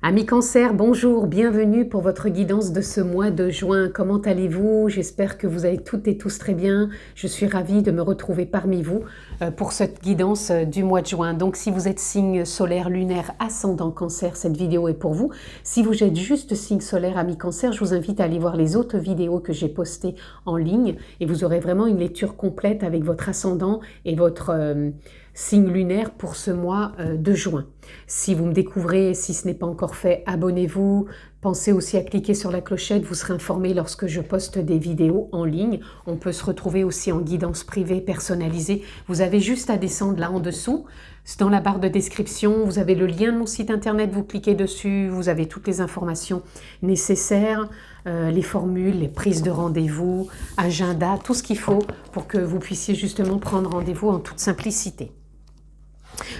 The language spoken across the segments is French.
Amis Cancer, bonjour, bienvenue pour votre guidance de ce mois de juin. Comment allez-vous? J'espère que vous allez toutes et tous très bien. Je suis ravie de me retrouver parmi vous pour cette guidance du mois de juin. Donc si vous êtes signe solaire, lunaire, ascendant Cancer, cette vidéo est pour vous. Si vous êtes juste signe solaire, amis Cancer, je vous invite à aller voir les autres vidéos que j'ai postées en ligne et vous aurez vraiment une lecture complète avec votre ascendant et votre signe lunaire pour ce mois de juin. Si vous me découvrez, si ce n'est pas encore fait, abonnez-vous. Pensez aussi à cliquer sur la clochette, vous serez informé lorsque je poste des vidéos en ligne. On peut se retrouver aussi en guidance privée personnalisée. Vous avez juste à descendre là en dessous. Dans la barre de description, vous avez le lien de mon site internet, vous cliquez dessus, vous avez toutes les informations nécessaires, les formules, les prises de rendez-vous, agenda, tout ce qu'il faut pour que vous puissiez justement prendre rendez-vous en toute simplicité.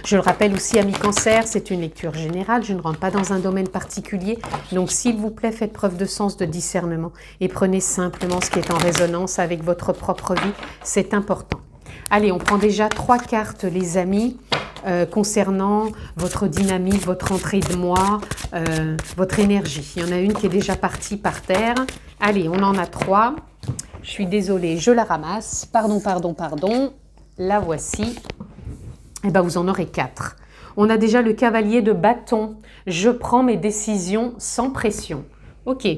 Je le rappelle aussi, amis Cancer, c'est une lecture générale, je ne rentre pas dans un domaine particulier, donc s'il vous plaît, faites preuve de sens de discernement et prenez simplement ce qui est en résonance avec votre propre vie, c'est important. Allez, on prend déjà 3 cartes, les amis, concernant votre dynamique, votre entrée de mois, votre énergie. Il y en a une qui est déjà partie par terre. Allez, on en a 3. Je suis désolée, je la ramasse. Pardon. La voici. Eh bien, vous en aurez 4. On a déjà le cavalier de bâton. Je prends mes décisions sans pression. Ok.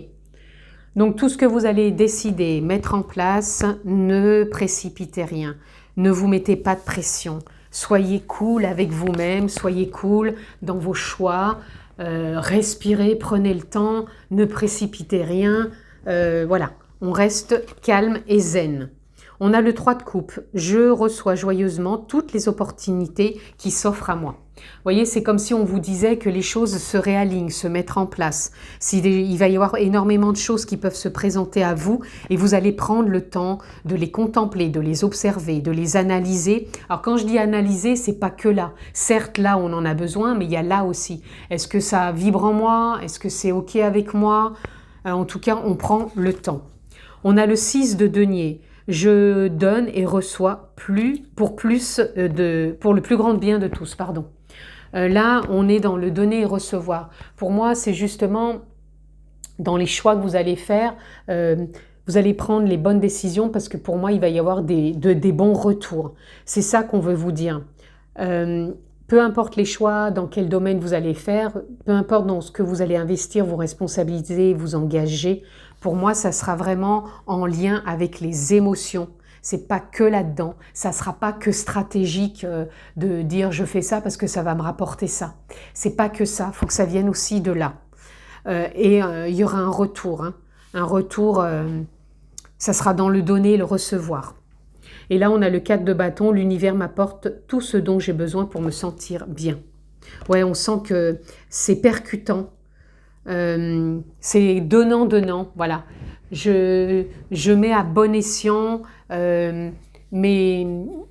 Donc, tout ce que vous allez décider, mettre en place, ne précipitez rien. Ne vous mettez pas de pression. Soyez cool avec vous-même, soyez cool dans vos choix. Respirez, prenez le temps, ne précipitez rien. Voilà, on reste calme et zen. On a le 3 de coupe. Je reçois joyeusement toutes les opportunités qui s'offrent à moi. Vous voyez, c'est comme si on vous disait que les choses se réalignent, se mettent en place. Il va y avoir énormément de choses qui peuvent se présenter à vous et vous allez prendre le temps de les contempler, de les observer, de les analyser. Alors quand je dis analyser, c'est pas que là. Certes, là, on en a besoin, mais il y a là aussi. Est-ce que ça vibre en moi? Est-ce que c'est OK avec moi? En tout cas, on prend le temps. On a le 6 de denier. Je donne et reçois pour le plus grand bien de tous. Là, on est dans le donner et recevoir. Pour moi, c'est justement dans les choix que vous allez faire, vous allez prendre les bonnes décisions parce que pour moi, il va y avoir des bons retours. C'est ça qu'on veut vous dire. Peu importe les choix, dans quel domaine vous allez faire, peu importe dans ce que vous allez investir, vous responsabiliser, vous engager, pour moi, ça sera vraiment en lien avec les émotions. C'est pas que là-dedans. Ça sera pas que stratégique de dire je fais ça parce que ça va me rapporter ça. C'est pas que ça. Il faut que ça vienne aussi de là. Il y aura un retour. Un retour, ça sera dans le donner et le recevoir. Et là, on a le 4 de bâton. L'univers m'apporte tout ce dont j'ai besoin pour me sentir bien. Ouais, on sent que c'est percutant. C'est donnant, voilà. Je mets à bon escient mes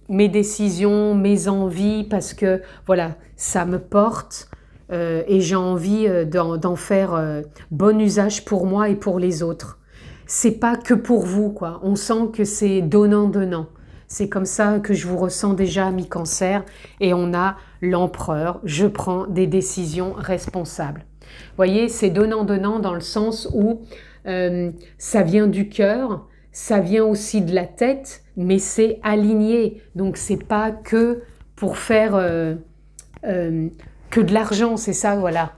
décisions, mes envies, parce que voilà, ça me porte et j'ai envie d'en faire bon usage pour moi et pour les autres. C'est pas que pour vous, quoi. On sent que c'est donnant. C'est comme ça que je vous ressens déjà, mi-cancer, et on a l'empereur. Je prends des décisions responsables. Vous voyez, c'est donnant dans le sens où ça vient du cœur, ça vient aussi de la tête, mais c'est aligné. Donc, c'est pas que pour faire que de l'argent, c'est ça, voilà.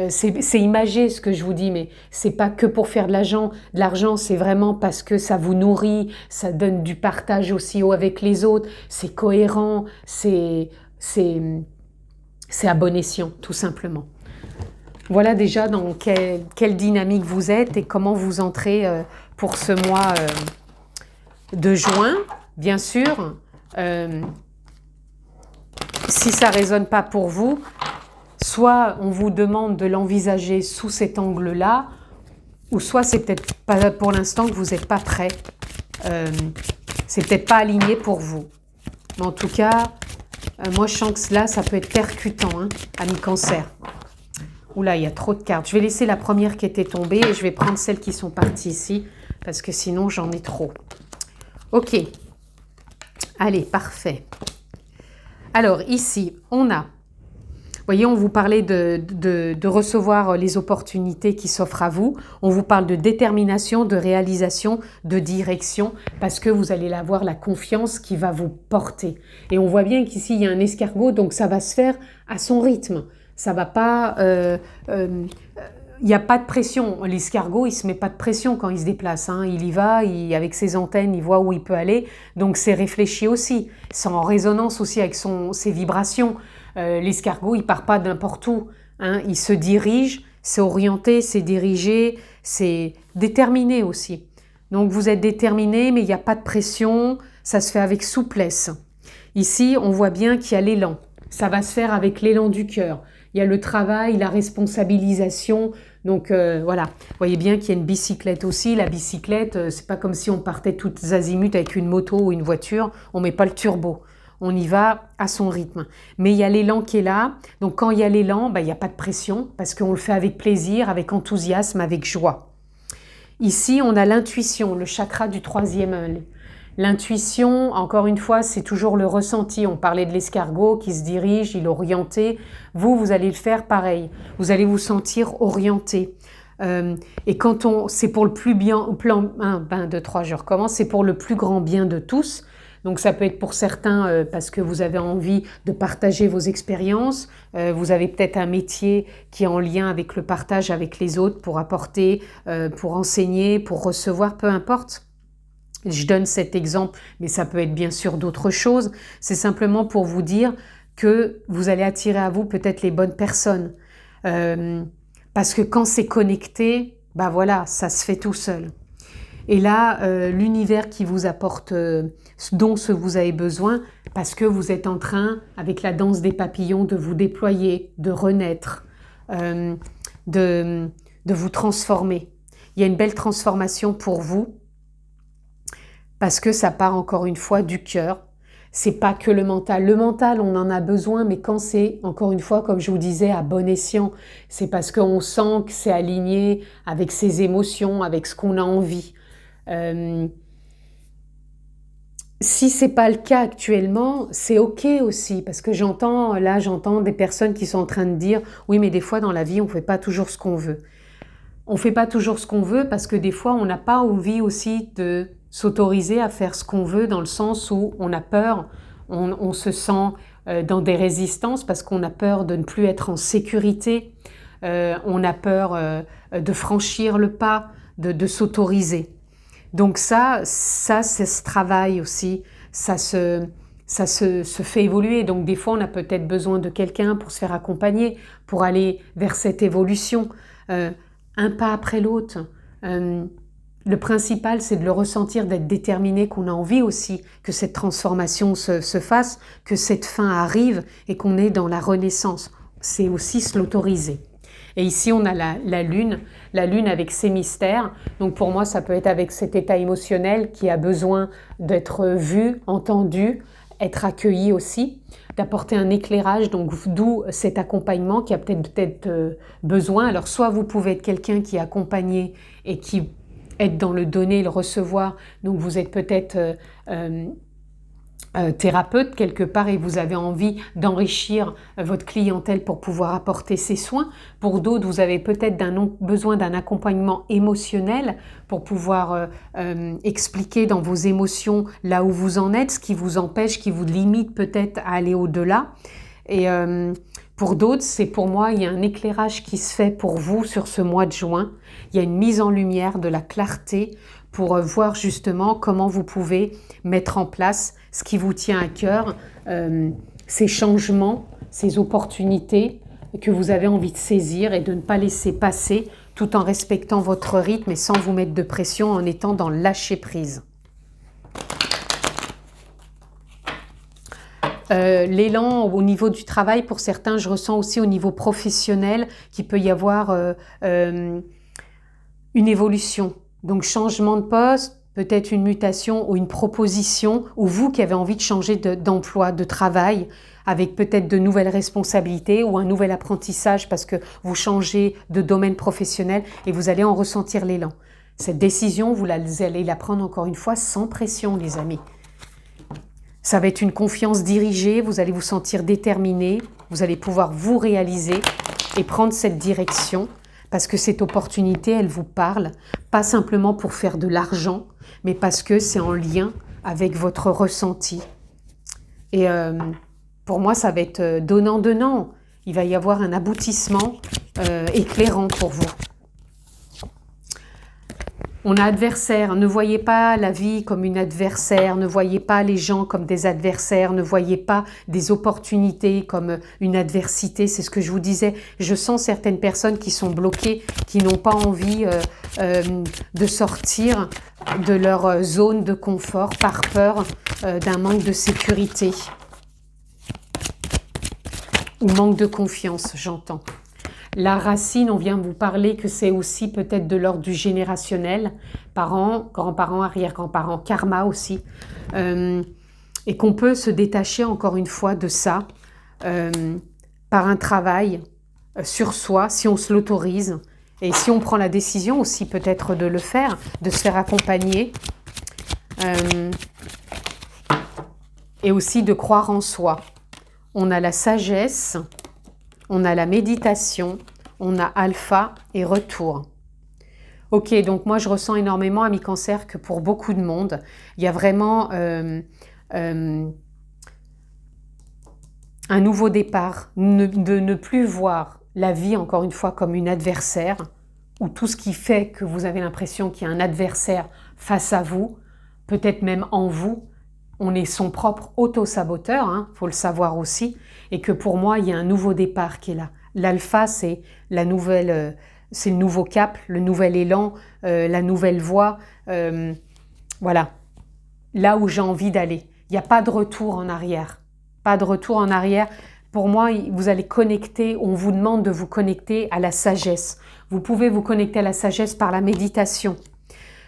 C'est imagé ce que je vous dis, mais c'est pas que pour faire de l'argent. De l'argent, c'est vraiment parce que ça vous nourrit, ça donne du partage aussi avec les autres, c'est cohérent, c'est à bon escient, tout simplement. Voilà déjà dans quelle dynamique vous êtes et comment vous entrez pour ce mois de juin. Bien sûr, si ça ne résonne pas pour vous, soit on vous demande de l'envisager sous cet angle-là, ou soit c'est peut-être pas pour l'instant que vous n'êtes pas prêt. C'est peut-être pas aligné pour vous. Mais en tout cas, moi je sens que là, ça peut être percutant, amis Cancer. Oula, il y a trop de cartes. Je vais laisser la première qui était tombée et je vais prendre celles qui sont parties ici parce que sinon j'en ai trop. Ok. Allez, parfait. Alors ici, on a voyez, on vous parlait de recevoir les opportunités qui s'offrent à vous. On vous parle de détermination, de réalisation, de direction, parce que vous allez avoir la confiance qui va vous porter. Et on voit bien qu'ici, il y a un escargot, donc ça va se faire à son rythme. Ça va pas... il n'y a pas de pression. L'escargot, il ne se met pas de pression quand il se déplace. Hein. Il y va, avec ses antennes, il voit où il peut aller. Donc c'est réfléchi aussi. C'est en résonance aussi avec ses vibrations. L'escargot, il ne part pas n'importe où. Hein. Il se dirige, c'est orienté, c'est dirigé, c'est déterminé aussi. Donc vous êtes déterminé, mais il n'y a pas de pression. Ça se fait avec souplesse. Ici, on voit bien qu'il y a l'élan. Ça va se faire avec l'élan du cœur. Il y a le travail, la responsabilisation. Donc voilà, vous voyez bien qu'il y a une bicyclette aussi. La bicyclette, c'est pas comme si on partait toutes azimuts avec une moto ou une voiture. On met pas le turbo. On y va à son rythme. Mais il y a l'élan qui est là. Donc quand il y a l'élan, il n'y a pas de pression parce qu'on le fait avec plaisir, avec enthousiasme, avec joie. Ici, on a l'intuition, le chakra du 3e œil. L'intuition, encore une fois, c'est toujours le ressenti. On parlait de l'escargot qui se dirige, il est orienté. Vous allez le faire pareil. Vous allez vous sentir orienté. Et quand c'est pour le plus bien, plan 1, 2, 3, je recommence, c'est pour le plus grand bien de tous. Donc ça peut être pour certains parce que vous avez envie de partager vos expériences. Vous avez peut-être un métier qui est en lien avec le partage avec les autres pour apporter, pour enseigner, pour recevoir, peu importe. Je donne cet exemple, mais ça peut être bien sûr d'autres choses. C'est simplement pour vous dire que vous allez attirer à vous peut-être les bonnes personnes. Parce que quand c'est connecté, voilà, ça se fait tout seul. Et là, l'univers qui vous apporte ce dont vous avez besoin, parce que vous êtes en train, avec la danse des papillons, de vous déployer, de renaître, de vous transformer. Il y a une belle transformation pour vous, parce que ça part encore une fois du cœur. C'est pas que le mental. Le mental, on en a besoin, mais quand c'est, encore une fois, comme je vous disais, à bon escient, c'est parce qu'on sent que c'est aligné avec ses émotions, avec ce qu'on a envie. Si c'est pas le cas actuellement, c'est ok aussi, parce que j'entends des personnes qui sont en train de dire « Oui, mais des fois dans la vie, on fait pas toujours ce qu'on veut. » On fait pas toujours ce qu'on veut parce que des fois, on n'a pas envie aussi de s'autoriser à faire ce qu'on veut, dans le sens où on a peur, on se sent dans des résistances parce qu'on a peur de ne plus être en sécurité, on a peur de franchir le pas, de s'autoriser. Donc ça se travaille aussi, ça se fait évoluer. Donc des fois, on a peut-être besoin de quelqu'un pour se faire accompagner, pour aller vers cette évolution, un pas après l'autre. Le principal, c'est de le ressentir, d'être déterminé, qu'on a envie aussi que cette transformation se fasse, que cette fin arrive et qu'on est dans la renaissance. C'est aussi se l'autoriser. Et ici, on a la lune avec ses mystères. Donc pour moi, ça peut être avec cet état émotionnel qui a besoin d'être vu, entendu, être accueilli aussi, d'apporter un éclairage, donc d'où cet accompagnement qui a peut-être besoin. Alors soit vous pouvez être quelqu'un qui est accompagné et qui est dans le donner, le recevoir, donc vous êtes peut-être thérapeute quelque part et vous avez envie d'enrichir votre clientèle pour pouvoir apporter ces soins. Pour d'autres, vous avez peut-être besoin d'un accompagnement émotionnel pour pouvoir expliquer dans vos émotions là où vous en êtes, ce qui vous empêche, qui vous limite peut-être à aller au-delà. Et pour d'autres, c'est pour moi, il y a un éclairage qui se fait pour vous sur ce mois de juin. Il y a une mise en lumière de la clarté pour voir justement comment vous pouvez mettre en place ce qui vous tient à cœur, ces changements, ces opportunités que vous avez envie de saisir et de ne pas laisser passer tout en respectant votre rythme et sans vous mettre de pression, en étant dans le lâcher-prise. L'élan au niveau du travail, pour certains, je ressens aussi au niveau professionnel qu'il peut y avoir une évolution. Donc changement de poste, peut-être une mutation ou une proposition, ou vous qui avez envie de changer d'emploi, de travail, avec peut-être de nouvelles responsabilités ou un nouvel apprentissage parce que vous changez de domaine professionnel et vous allez en ressentir l'élan. Cette décision, vous allez la prendre encore une fois sans pression, les amis. Ça va être une confiance dirigée, vous allez vous sentir déterminé, vous allez pouvoir vous réaliser et prendre cette direction parce que cette opportunité, elle vous parle, pas simplement pour faire de l'argent, mais parce que c'est en lien avec votre ressenti. Et pour moi, ça va être donnant-donnant. Il va y avoir un aboutissement éclairant pour vous. On a adversaire, ne voyez pas la vie comme une adversaire, ne voyez pas les gens comme des adversaires, ne voyez pas des opportunités comme une adversité, c'est ce que je vous disais. Je sens certaines personnes qui sont bloquées, qui n'ont pas envie de sortir de leur zone de confort par peur d'un manque de sécurité ou manque de confiance, j'entends. La racine, on vient vous parler que c'est aussi peut-être de l'ordre du générationnel, parents, grands-parents, arrière-grands-parents, karma aussi, et qu'on peut se détacher encore une fois de ça par un travail sur soi, si on se l'autorise, et si on prend la décision aussi peut-être de le faire, de se faire accompagner, et aussi de croire en soi. On a la sagesse, on a la méditation, on a alpha et retour. Ok, donc moi je ressens énormément, amis cancer, que pour beaucoup de monde, il y a vraiment un nouveau départ, de ne plus voir la vie, encore une fois, comme une adversaire, ou tout ce qui fait que vous avez l'impression qu'il y a un adversaire face à vous, peut-être même en vous. On est son propre auto-saboteur, hein, faut le savoir aussi, et que pour moi, il y a un nouveau départ qui est là. L'alpha, c'est la nouvelle, c'est le nouveau cap, le nouvel élan, la nouvelle voie, voilà, là où j'ai envie d'aller. Il n'y a pas de retour en arrière, pas de retour en arrière. Pour moi, vous allez connecter, on vous demande de vous connecter à la sagesse. Vous pouvez vous connecter à la sagesse par la méditation.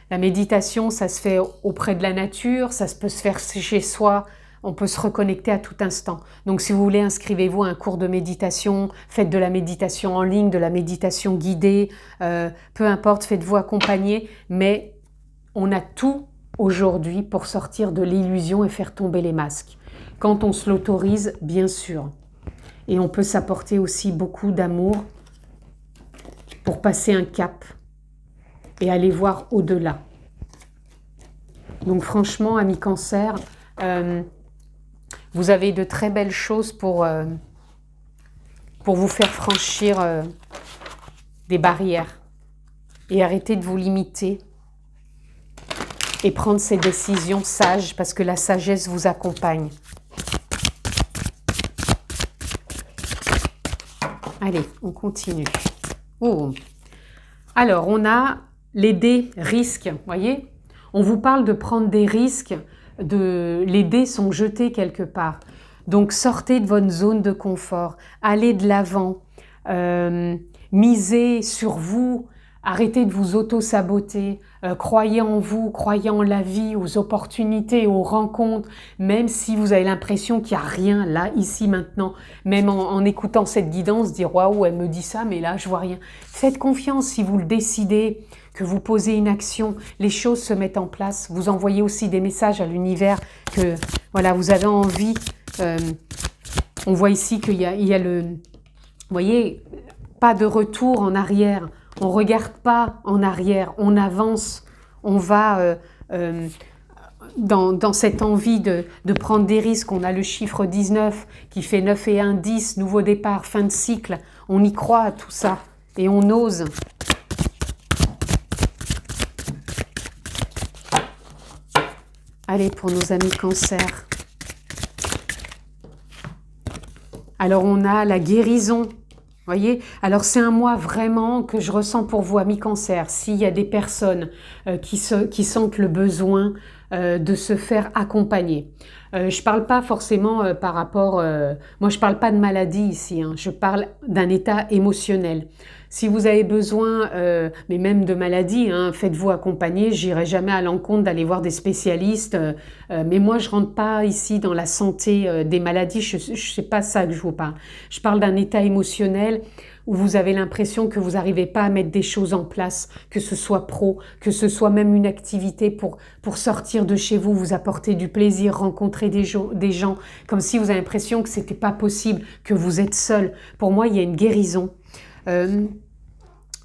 La méditation, ça se fait auprès de la nature, ça peut se faire chez soi, on peut se reconnecter à tout instant. Donc si vous voulez, inscrivez-vous à un cours de méditation, faites de la méditation en ligne, de la méditation guidée, peu importe, faites-vous accompagner, mais on a tout aujourd'hui pour sortir de l'illusion et faire tomber les masques. Quand on se l'autorise, bien sûr. Et on peut s'apporter aussi beaucoup d'amour pour passer un cap et aller voir au-delà. Donc franchement, amis cancer, vous avez de très belles choses pour vous faire franchir des barrières et arrêter de vous limiter et prendre ces décisions sages parce que la sagesse vous accompagne. Allez, on continue. Oh. Alors, on a les dés risques, voyez? On vous parle de prendre des risques, les dés sont jetés quelque part. Donc, sortez de votre zone de confort, allez de l'avant, misez sur vous, arrêtez de vous auto-saboter, croyez en vous, croyez en la vie, aux opportunités, aux rencontres, même si vous avez l'impression qu'il n'y a rien là, ici, maintenant, même en écoutant cette guidance, dire « Waouh, elle me dit ça, mais là, je vois rien ». Faites confiance si vous le décidez, que vous posez une action, les choses se mettent en place. Vous envoyez aussi des messages à l'univers que voilà, vous avez envie. On voit ici qu'il y a le... Vous voyez, pas de retour en arrière. On ne regarde pas en arrière, on avance, on va dans cette envie de prendre des risques. On a le chiffre 19 qui fait 9 et 1, 10, nouveau départ, fin de cycle. On y croit à tout ça et on ose. Allez, pour nos amis cancer. Alors, on a la guérison. Voyez, alors c'est un mois vraiment que je ressens pour vous, amis cancer. S'il y a des personnes qui sentent le besoin de se faire accompagner. Je parle pas forcément par rapport... moi, je parle pas de maladie ici, hein, je parle d'un état émotionnel. Si vous avez besoin, mais même de maladie, hein, faites-vous accompagner. J'irai jamais à l'encontre d'aller voir des spécialistes. Mais moi, je rentre pas ici dans la santé des maladies. Je sais pas ça que je vous parle. Je parle d'un état émotionnel où vous avez l'impression que vous n'arrivez pas à mettre des choses en place, que ce soit pro, que ce soit même une activité pour sortir de chez vous, vous apporter du plaisir, rencontrer des gens, comme si vous avez l'impression que c'était pas possible, que vous êtes seul. Pour moi, il y a une guérison.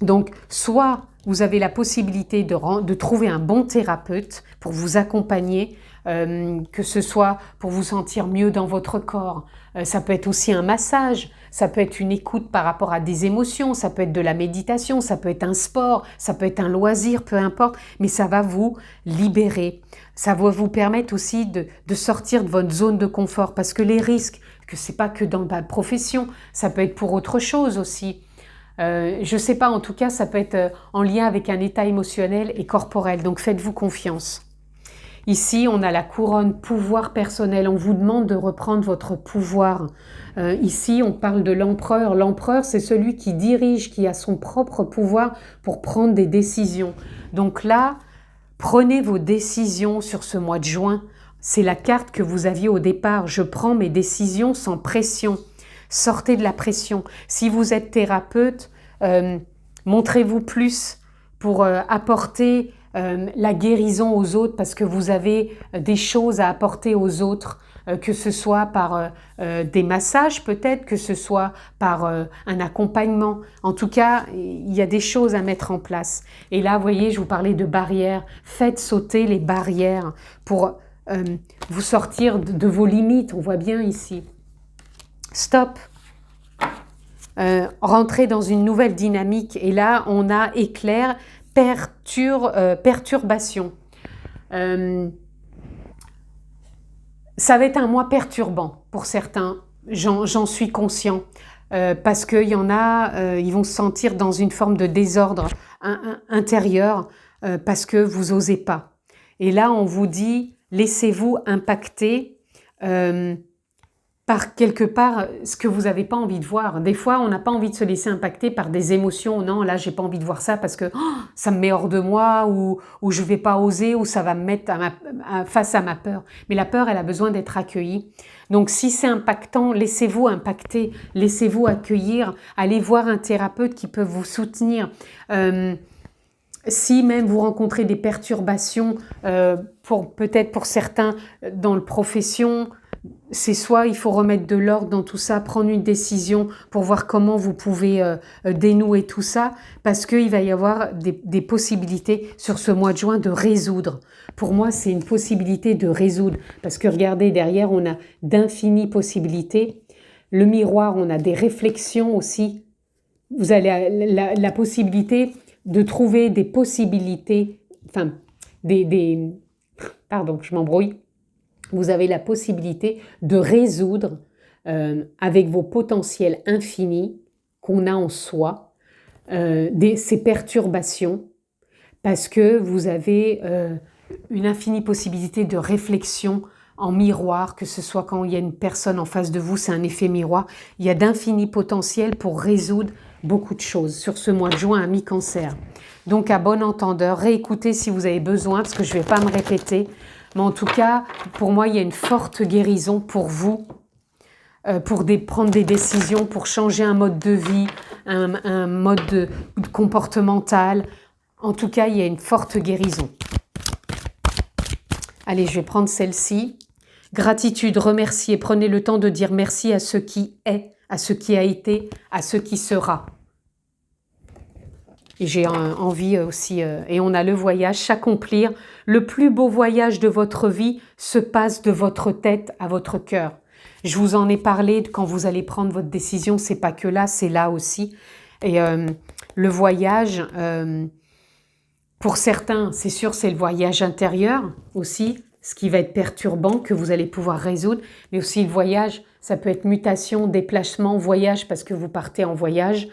Donc, soit vous avez la possibilité de trouver un bon thérapeute pour vous accompagner, que ce soit pour vous sentir mieux dans votre corps. Ça peut être aussi un massage, ça peut être une écoute par rapport à des émotions, ça peut être de la méditation, ça peut être un sport, ça peut être un loisir, peu importe, mais ça va vous libérer. Ça va vous permettre aussi de sortir de votre zone de confort, parce que les risques, que c'est pas que dans la profession, ça peut être pour autre chose aussi. Je sais pas, en tout cas, ça peut être en lien avec un état émotionnel et corporel, donc faites-vous confiance. Ici, on a la couronne pouvoir personnel. On vous demande de reprendre votre pouvoir. Ici, on parle de l'empereur. L'empereur, c'est celui qui dirige, qui a son propre pouvoir pour prendre des décisions. Donc là, prenez vos décisions sur ce mois de juin. C'est la carte que vous aviez au départ. Je prends mes décisions sans pression. Sortez de la pression. Si vous êtes thérapeute, montrez-vous plus pour apporter la guérison aux autres, parce que vous avez des choses à apporter aux autres, que ce soit par des massages peut-être, que ce soit par un accompagnement. En tout cas, il y a des choses à mettre en place. Et là, vous voyez, je vous parlais de barrières. Faites sauter les barrières pour vous sortir de vos limites. On voit bien ici. Stop. Rentrer dans une nouvelle dynamique. Et là, on a éclair, perturbation. Ça va être un mois perturbant pour certains, j'en suis conscient, parce qu'il y en a, ils vont se sentir dans une forme de désordre intérieur, parce que vous osez pas. Et là, on vous dit, laissez-vous impacter par quelque part ce que vous n'avez pas envie de voir. Des fois, on n'a pas envie de se laisser impacter par des émotions. Non, là, j'ai pas envie de voir ça parce que ça me met hors de moi, ou je vais pas oser, ou ça va me mettre face à ma peur. Mais la peur, elle a besoin d'être accueillie. Donc, si c'est impactant, laissez-vous impacter, laissez-vous accueillir, allez voir un thérapeute qui peut vous soutenir. Si même vous rencontrez des perturbations, peut-être pour certains dans la profession, c'est soit il faut remettre de l'ordre dans tout ça, prendre une décision pour voir comment vous pouvez dénouer tout ça, parce qu'il va y avoir des possibilités sur ce mois de juin de résoudre. Pour moi, c'est une possibilité de résoudre, parce que regardez, derrière, on a d'infinies possibilités. Le miroir, on a des réflexions aussi. Vous avez la possibilité de trouver des possibilités, enfin, pardon, je m'embrouille. Vous avez la possibilité de résoudre avec vos potentiels infinis qu'on a en soi ces perturbations, parce que vous avez une infinie possibilité de réflexion en miroir, que ce soit quand il y a une personne en face de vous, c'est un effet miroir. Il y a d'infinis potentiels pour résoudre beaucoup de choses sur ce mois de juin à mi-cancer. Donc à bon entendeur, réécoutez si vous avez besoin, parce que je ne vais pas me répéter. Mais en tout cas, pour moi, il y a une forte guérison pour vous, pour prendre des décisions, pour changer un mode de vie, un mode comportemental. En tout cas, il y a une forte guérison. Allez, je vais prendre celle-ci. Gratitude, remercier. Prenez le temps de dire merci à ce qui est, à ce qui a été, à ce qui sera. Et j'ai envie aussi, et on a le voyage, s'accomplir. Le plus beau voyage de votre vie se passe de votre tête à votre cœur. Je vous en ai parlé quand vous allez prendre votre décision, c'est pas que là, c'est là aussi. Et le voyage, pour certains, c'est sûr, c'est le voyage intérieur aussi, ce qui va être perturbant, que vous allez pouvoir résoudre. Mais aussi le voyage, ça peut être mutation, déplacement, voyage parce que vous partez en voyage.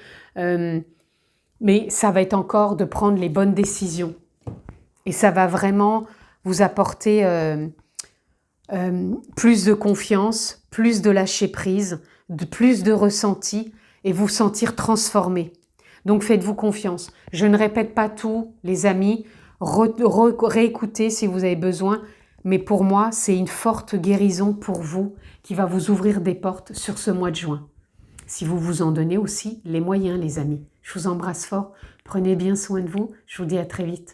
Mais ça va être encore de prendre les bonnes décisions. Et ça va vraiment vous apporter plus de confiance, plus de lâcher prise, plus de ressenti et vous sentir transformé. Donc faites-vous confiance. Je ne répète pas tout, les amis. Réécoutez si vous avez besoin. Mais pour moi, c'est une forte guérison pour vous qui va vous ouvrir des portes sur ce mois de juin. si vous vous en donnez aussi les moyens, les amis. Je vous embrasse fort, prenez bien soin de vous, je vous dis à très vite.